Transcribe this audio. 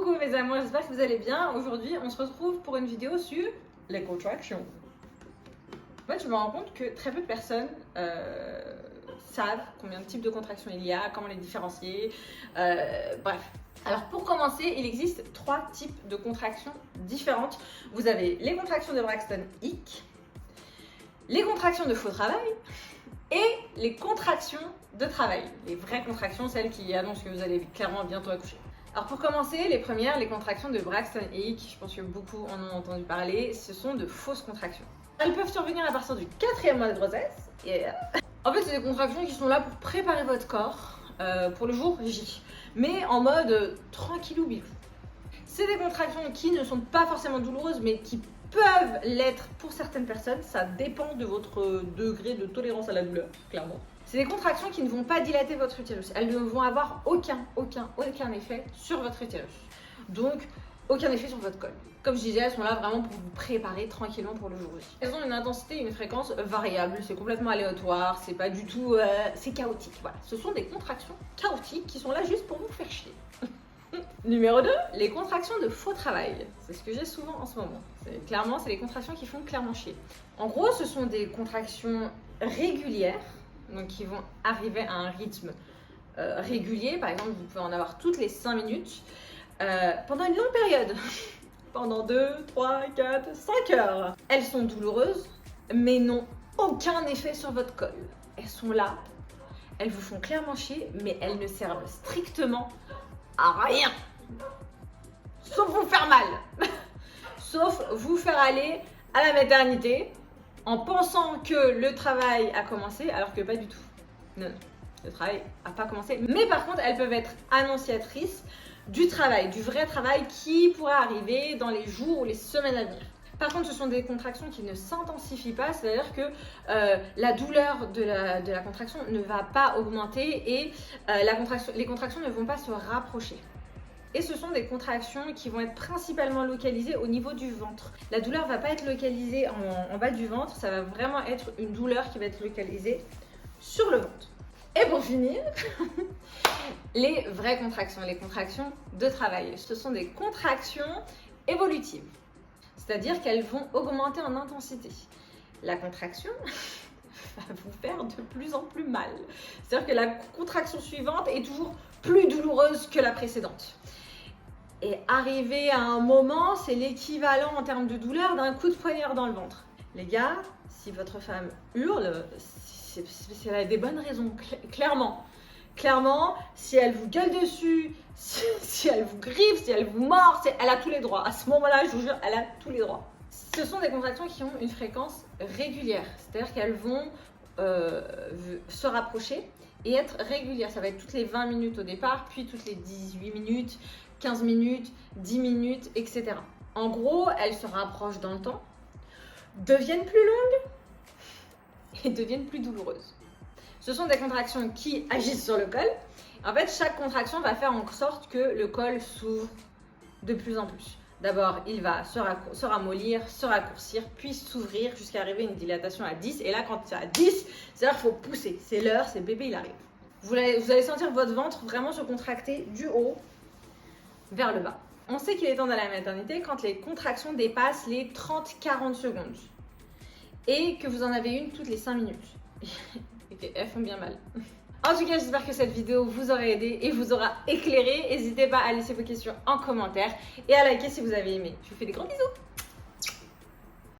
Coucou mes amours, j'espère que vous allez bien. Aujourd'hui, on se retrouve pour une vidéo sur les contractions. En fait, je me rends compte que très peu de personnes savent combien de types de contractions il y a, comment les différencier, bref. Alors pour commencer, il existe 3 types de contractions différentes. Vous avez les contractions de Braxton Hicks, les contractions de faux travail et les contractions de travail. Les vraies contractions, celles qui annoncent que vous allez clairement bientôt accoucher. Alors pour commencer, les premières, les contractions de Braxton Hicks, je pense que beaucoup en ont entendu parler, ce sont de fausses contractions. Elles peuvent survenir à partir du 4e mois de grossesse. Et en fait, c'est des contractions qui sont là pour préparer votre corps pour le jour J, mais en mode tranquillou bilou. C'est des contractions qui ne sont pas forcément douloureuses, mais qui peuvent l'être pour certaines personnes. Ça dépend de votre degré de tolérance à la douleur, clairement. C'est des contractions qui ne vont pas dilater votre utérus. Elles ne vont avoir aucun effet sur votre utérus. Donc, aucun effet sur votre col. Comme je disais, elles sont là vraiment pour vous préparer tranquillement pour le jour J. Elles ont une intensité et une fréquence variable. C'est complètement aléatoire. C'est pas du tout... c'est chaotique. Voilà. Ce sont des contractions chaotiques qui sont là juste pour vous faire chier. Numéro 2, les contractions de faux travail. C'est ce que j'ai souvent en ce moment. Clairement, c'est les contractions qui font clairement chier. En gros, ce sont des contractions régulières, donc qui vont arriver à un rythme régulier. Par exemple, vous pouvez en avoir toutes les 5 minutes pendant une longue période. Pendant 2, 3, 4, 5 heures. Elles sont douloureuses, mais n'ont aucun effet sur votre col. Elles sont là, elles vous font clairement chier, mais elles ne servent strictement à rien. Sauf vous faire mal. Sauf vous faire aller à la maternité en pensant que le travail a commencé, alors que pas du tout. Non, le travail n'a pas commencé. Mais par contre, elles peuvent être annonciatrices du travail, du vrai travail qui pourrait arriver dans les jours ou les semaines à venir. Par contre, ce sont des contractions qui ne s'intensifient pas, c'est-à-dire que la douleur de la contraction ne va pas augmenter et les contractions ne vont pas se rapprocher. Et ce sont des contractions qui vont être principalement localisées au niveau du ventre. La douleur ne va pas être localisée en bas du ventre, ça va vraiment être une douleur qui va être localisée sur le ventre. Et pour finir, les vraies contractions, les contractions de travail. Ce sont des contractions évolutives, c'est-à-dire qu'elles vont augmenter en intensité. La contraction va vous faire de plus en plus mal. C'est-à-dire que la contraction suivante est toujours plus douloureuse que la précédente. Et arrivé à un moment, c'est l'équivalent en termes de douleur d'un coup de poignard dans le ventre. Les gars, si votre femme hurle, c'est a des bonnes raisons, clairement. Clairement, si elle vous gueule dessus, si elle vous griffe, si elle vous mord, elle a tous les droits. À ce moment-là, je vous jure, elle a tous les droits. Ce sont des contractions qui ont une fréquence régulière, c'est-à-dire qu'elles vont se rapprocher et être régulières. Ça va être toutes les 20 minutes au départ, puis toutes les 18 minutes, 15 minutes, 10 minutes, etc. En gros, elles se rapprochent dans le temps, deviennent plus longues et deviennent plus douloureuses. Ce sont des contractions qui agissent sur le col. En fait, chaque contraction va faire en sorte que le col s'ouvre de plus en plus. D'abord, il va se ramollir, se raccourcir, puis s'ouvrir jusqu'à arriver à une dilatation à 10. Et là, quand c'est à 10, c'est-à-dire qu'il faut pousser. C'est l'heure, c'est bébé, il arrive. Vous allez sentir votre ventre vraiment se contracter du haut vers le bas. On sait qu'il est temps d'aller à la maternité quand les contractions dépassent les 30-40 secondes. Et que vous en avez une toutes les 5 minutes. Et elles font bien mal. En tout cas, j'espère que cette vidéo vous aura aidé et vous aura éclairé. N'hésitez pas à laisser vos questions en commentaire et à liker si vous avez aimé. Je vous fais des gros bisous.